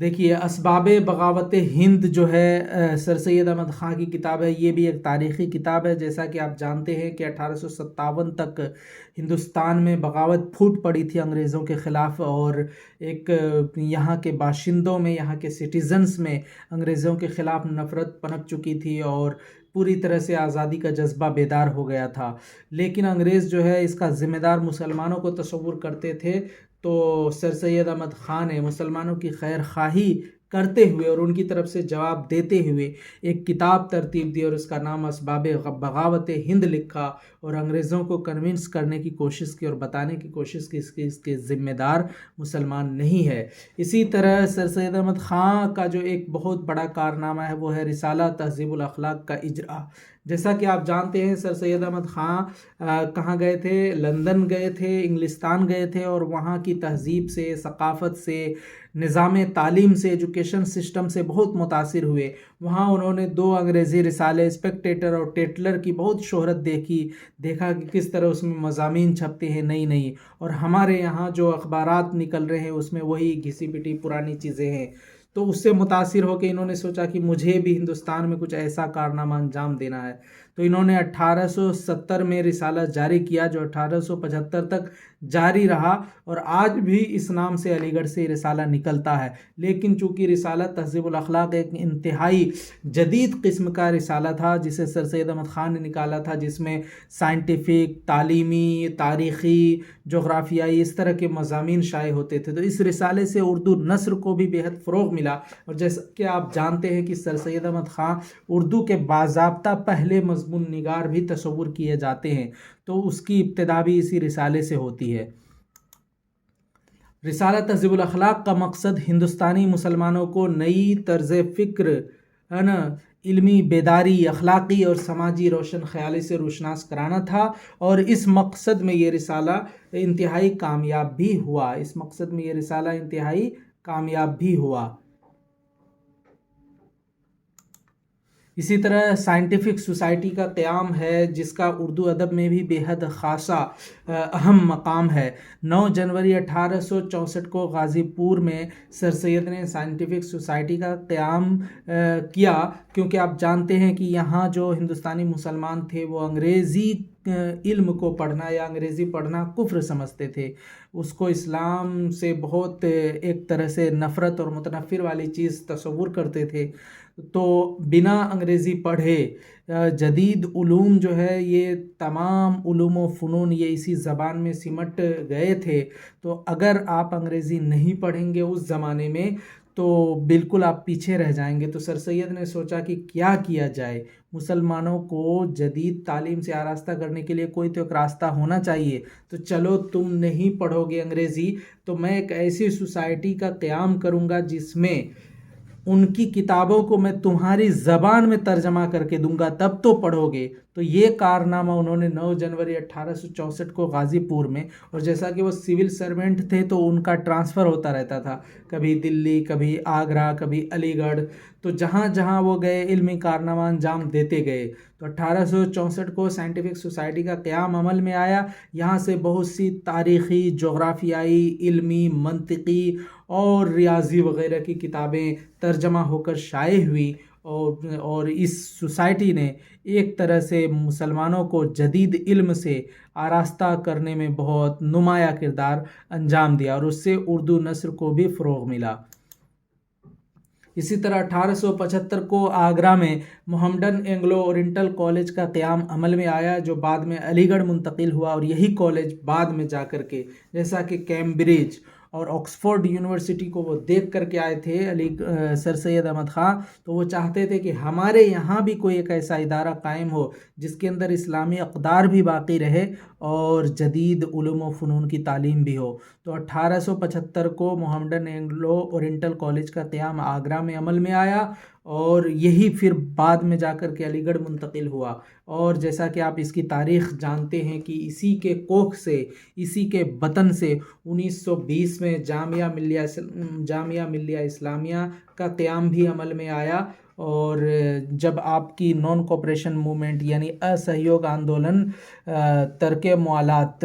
دیکھیے اسباب بغاوت ہند جو ہے سر سید احمد خاں کی کتاب ہے، یہ بھی ایک تاریخی کتاب ہے۔ جیسا کہ آپ جانتے ہیں کہ 1857 تک ہندوستان میں بغاوت پھوٹ پڑی تھی انگریزوں کے خلاف، اور ایک یہاں کے باشندوں میں، یہاں کے سٹیزنز میں انگریزوں کے خلاف نفرت پنپ چکی تھی اور پوری طرح سے آزادی کا جذبہ بیدار ہو گیا تھا۔ لیکن انگریز جو ہے اس کا ذمہ دار مسلمانوں کو تصور کرتے تھے، تو سر سید احمد خاں نے مسلمانوں کی خیر خواہی کرتے ہوئے اور ان کی طرف سے جواب دیتے ہوئے ایک کتاب ترتیب دی اور اس کا نام اسباب بغاوت ہند لکھا، اور انگریزوں کو کنونس کرنے کی کوشش کی اور بتانے کی کوشش کی اس کے ذمہ دار مسلمان نہیں ہے۔ اسی طرح سر سید احمد خاں کا جو ایک بہت بڑا کارنامہ ہے وہ ہے رسالہ تہذیب الاخلاق کا اجرا۔ جیسا کہ آپ جانتے ہیں سر سید احمد خاں کہاں گئے تھے؟ لندن گئے تھے، انگلستان گئے تھے، اور وہاں کی تہذیب سے، ثقافت سے، نظام تعلیم سے، ایجوکیشن سسٹم سے بہت متاثر ہوئے۔ وہاں انہوں نے 2 انگریزی رسالے اسپیکٹیٹر اور ٹیٹلر کی بہت شہرت دیکھا کہ کس طرح اس میں مضامین چھپتے ہیں نئی نئی، اور ہمارے یہاں جو اخبارات نکل رہے ہیں اس میں وہی گھسی پٹی پرانی چیزیں ہیں۔ تو اس سے متاثر ہو کے انہوں نے سوچا کہ مجھے بھی ہندوستان میں کچھ ایسا کارنامہ انجام دینا ہے۔ تو انہوں نے 1870 میں رسالہ جاری کیا جو 1875 تک جاری رہا، اور آج بھی اس نام سے علی گڑھ سے رسالہ نکلتا ہے۔ لیکن چونکہ رسالہ تہذیب الاخلاق ایک انتہائی جدید قسم کا رسالہ تھا جسے سر سید احمد خان نے نکالا تھا، جس میں سائنٹیفک، تعلیمی، تاریخی، جغرافیائی اس طرح کے مضامین شائع ہوتے تھے۔ تو اس رسالے سے اردو نثر کو بھی بہت فروغ ملا، اور جیسا کہ آپ جانتے ہیں کہ سر سید احمد خان اردو کے باضابطہ پہلے مضمون نگار بھی تصور کیے جاتے ہیں، تو اس کی ابتدا بھی اسی رسالے سے ہوتی ہے۔ رسالہ تہذیب الاخلاق کا مقصد ہندوستانی مسلمانوں کو نئی طرز فکر، ہے نا، علمی بیداری، اخلاقی اور سماجی روشن خیالی سے روشناس کرانا تھا، اور اس مقصد میں یہ رسالہ انتہائی کامیاب بھی ہوا۔ اسی طرح سائنٹیفک سوسائٹی کا قیام ہے جس کا اردو ادب میں بھی بے حد خاصا اہم مقام ہے۔ 9 جنوری 1864 کو غازی پور میں سر سید نے سائنٹیفک سوسائٹی کا قیام کیا، کیونکہ آپ جانتے ہیں کہ یہاں جو ہندوستانی مسلمان تھے وہ انگریزی علم کو پڑھنا یا انگریزی پڑھنا کفر سمجھتے تھے، اس کو اسلام سے بہت ایک طرح سے نفرت اور متنفر والی چیز تصور کرتے تھے۔ تو بنا انگریزی پڑھے جدید علوم جو ہے، یہ تمام علوم و فنون یہ اسی زبان میں سمٹ گئے تھے۔ تو اگر آپ انگریزی نہیں پڑھیں گے اس زمانے میں تو بالکل آپ پیچھے رہ جائیں گے۔ تو سر سید نے سوچا کہ کیا کیا جائے، مسلمانوں کو جدید تعلیم سے آراستہ کرنے کے لیے کوئی تو ایک راستہ ہونا چاہیے۔ تو چلو تم نہیں پڑھو گے انگریزی، تو میں ایک ایسی سوسائٹی کا قیام کروں گا جس میں ان کی کتابوں کو میں تمہاری زبان میں ترجمہ کر کے دوں گا، تب تو پڑھو گے۔ تو یہ کارنامہ انہوں نے 9 جنوری 1864 کو غازی پور میں، اور جیسا کہ وہ سول سرونٹ تھے تو ان کا ٹرانسفر ہوتا رہتا تھا، کبھی دلی، کبھی آگرہ، کبھی علی گڑھ، تو جہاں جہاں وہ گئے علمی کارنامہ انجام دیتے گئے۔ تو 1864 کو سائنٹیفک سوسائٹی کا قیام عمل میں آیا۔ یہاں سے بہت سی تاریخی، جغرافیائی، علمی، منطقی اور ریاضی وغیرہ کی کتابیں ترجمہ ہو کر شائع ہوئی، اور اس سوسائٹی نے ایک طرح سے مسلمانوں کو جدید علم سے آراستہ کرنے میں بہت نمایاں کردار انجام دیا، اور اس سے اردو نثر کو بھی فروغ ملا۔ اسی طرح 1875 کو آگرہ میں محمڈن اینگلو اورینٹل کالج کا قیام عمل میں آیا، جو بعد میں علی گڑھ منتقل ہوا، اور یہی کالج بعد میں جا کر کے جیسا کہ کیمبرج اور آکسفورڈ یونیورسٹی کو وہ دیکھ کر کے آئے تھے سر سید احمد خان، تو وہ چاہتے تھے کہ ہمارے یہاں بھی کوئی ایک ایسا ادارہ قائم ہو جس کے اندر اسلامی اقدار بھی باقی رہے اور جدید علوم و فنون کی تعلیم بھی ہو۔ تو 1875 کو محمڈن اینگلو اورینٹل کالج کا قیام آگرہ میں عمل میں آیا، اور یہی پھر بعد میں جا کر کے علی گڑھ منتقل ہوا، اور جیسا کہ آپ اس کی تاریخ جانتے ہیں کہ اسی کے کوکھ سے، اسی کے بطن سے 1920 میں جامعہ ملیہ اسلامیہ کا قیام بھی عمل میں آیا، اور جب آپ کی نان کوپریشن موومنٹ یعنی اسہیوگ آندولن ترک موالات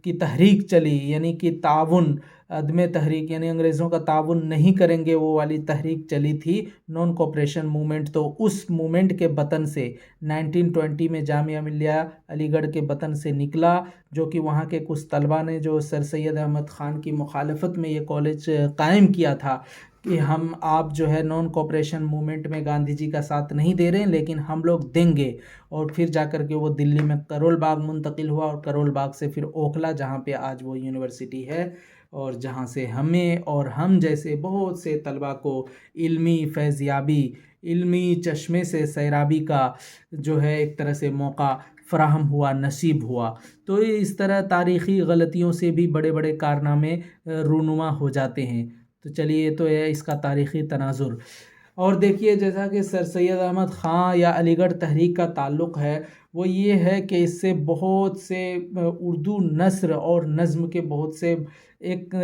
کی تحریک چلی، یعنی کہ تعاون عدم تحریک یعنی انگریزوں کا تعاون نہیں کریں گے وہ والی تحریک چلی تھی نان کوپریشن موومنٹ، تو اس موومنٹ کے بطن سے 1920 میں جامعہ ملیہ علی گڑھ کے بطن سے نکلا، جو کہ وہاں کے کچھ طلبہ نے جو سر سید احمد خان کی مخالفت میں یہ کالج قائم کیا تھا کہ آپ جو ہے نان کوپریشن موومنٹ میں گاندھی جی کا ساتھ نہیں دے رہے ہیں لیکن ہم لوگ دیں گے، اور پھر جا کر کے وہ دلی میں کرول باغ منتقل ہوا، اور کرول باغ سے پھر اوکھلا جہاں پہ آج وہ یونیورسٹی ہے، اور جہاں سے ہمیں اور ہم جیسے بہت سے طلبہ کو علمی فیضیابی، علمی چشمے سے سیرابی کا جو ہے ایک طرح سے موقع فراہم ہوا، نصیب ہوا۔ تو اس طرح تاریخی غلطیوں سے بھی بڑے بڑے کارنامے رونما ہو جاتے ہیں۔ تو چلیے تو یہ اس کا تاریخی تناظر، اور دیکھیے جیسا کہ سر سید احمد خان یا علی گڑھ تحریک کا تعلق ہے، وہ یہ ہے کہ اس سے بہت سے اردو نثر اور نظم کے بہت سے ایک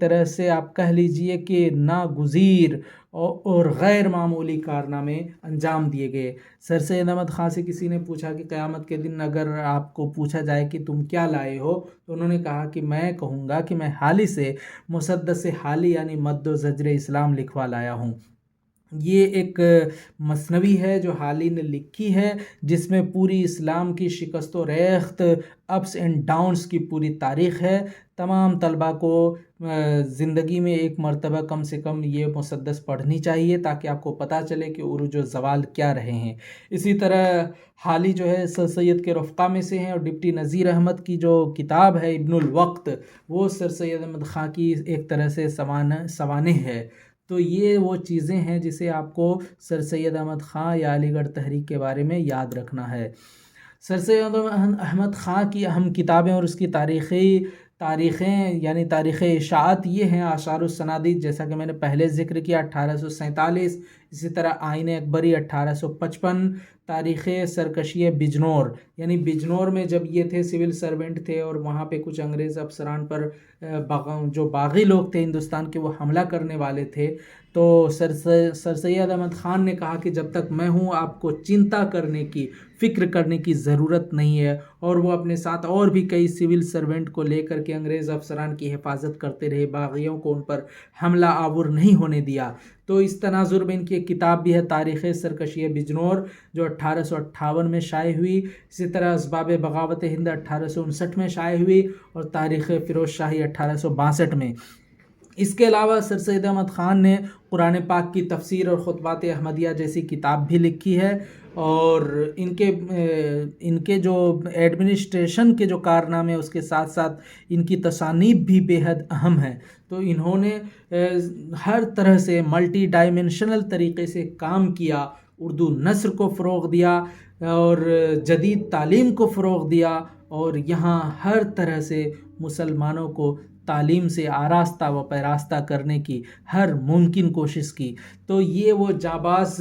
طرح سے آپ کہہ لیجئے کہ ناگزیر اور غیر معمولی کارنامے انجام دیے گئے۔ سر سید احمد خان سے کسی نے پوچھا کہ قیامت کے دن اگر آپ کو پوچھا جائے کہ تم کیا لائے ہو، تو انہوں نے کہا کہ میں کہوں گا کہ میں حالی سے مسدس حالی یعنی مد و زجر اسلام لکھوا لایا ہوں۔ یہ ایک مثنوی ہے جو حالی نے لکھی ہے، جس میں پوری اسلام کی شکست و ریخت، اپس اینڈ ڈاؤنس کی پوری تاریخ ہے۔ تمام طلبہ کو زندگی میں ایک مرتبہ کم سے کم یہ مسدس پڑھنی چاہیے تاکہ آپ کو پتہ چلے کہ عروج و زوال کیا رہے ہیں۔ اسی طرح حالی جو ہے سر سید کے رفقا میں سے ہیں، اور ڈپٹی نذیر احمد کی جو کتاب ہے ابن الوقت، وہ سر سید احمد خان کی ایک طرح سے سوانح ہے۔ تو یہ وہ چیزیں ہیں جسے آپ کو سر سید احمد خان یا علی گڑھ تحریک کے بارے میں یاد رکھنا ہے۔ سر سید احمد خان کی اہم کتابیں اور اس کی تاریخیں یعنی تاریخ اشاعت یہ ہیں: آثار السنادید، جیسا کہ میں نے پہلے ذکر کیا 1847، اسی طرح آئین اکبری 1855، تاریخ سرکشی بجنور، یعنی بجنور میں جب یہ تھے سول سرونٹ تھے اور وہاں پہ کچھ انگریز افسران پر جو باغی لوگ تھے ہندوستان کے وہ حملہ کرنے والے تھے، تو سر سید احمد خان نے کہا کہ جب تک میں ہوں آپ کو چنتا کرنے کی، فکر کرنے کی ضرورت نہیں ہے، اور وہ اپنے ساتھ اور بھی کئی سول سرونٹ کو لے کر کے انگریز افسران کی حفاظت کرتے رہے، باغیوں کو ان پر حملہ آور نہیں ہونے دیا۔ تو اس تناظر میں ان کی ایک کتاب بھی ہے تاریخ سرکشی بجنور، جو 1858 میں شائع ہوئی۔ اسی طرح اسباب بغاوت ہند 1859 میں شائع ہوئی، اور تاریخ فیروز شاہی 1862 میں۔ اس کے علاوہ سر سید احمد خان نے قرآن پاک کی تفسیر اور خطبات احمدیہ جیسی کتاب بھی لکھی ہے، اور ان کے جو ایڈمنسٹریشن کے جو کارنامے اس کے ساتھ ساتھ ان کی تصانیف بھی بے حد اہم ہیں۔ تو انہوں نے ہر طرح سے ملٹی ڈائمنشنل طریقے سے کام کیا، اردو نثر کو فروغ دیا اور جدید تعلیم کو فروغ دیا، اور یہاں ہر طرح سے مسلمانوں کو تعلیم سے آراستہ و پیراستہ کرنے کی ہر ممکن کوشش کی۔ تو یہ وہ جانباز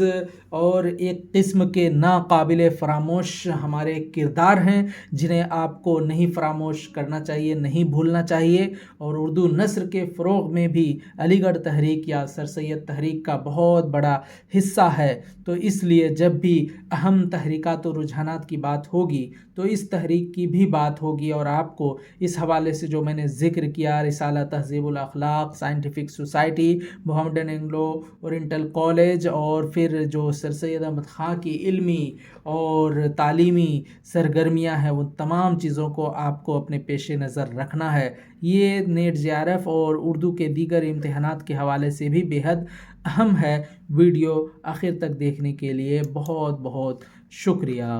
اور ایک قسم کے ناقابل فراموش ہمارے کردار ہیں جنہیں آپ کو نہیں فراموش کرنا چاہیے، نہیں بھولنا چاہیے، اور اردو نثر کے فروغ میں بھی علی گڑھ تحریک یا سر سید تحریک کا بہت بڑا حصہ ہے۔ تو اس لیے جب بھی اہم تحریکات و رجحانات کی بات ہوگی تو اس تحریک کی بھی بات ہوگی، اور آپ کو اس حوالے سے جو میں نے ذکر کیا، رسالہ Tahzeeb ul-Akhlaq, scientific society, Mohammedan Anglo Oriental college, اور پھر جو سر سید احمد خان کی علمی اور تعلیمی سرگرمیاں ہیں، وہ تمام چیزوں کو آپ کو اپنے پیش نظر رکھنا ہے۔ یہ نیٹ جے آر ایف اور اردو کے دیگر امتحانات کے حوالے سے بھی بے حد اہم ہے۔ ویڈیو آخر تک دیکھنے کے لیے بہت بہت شکریہ۔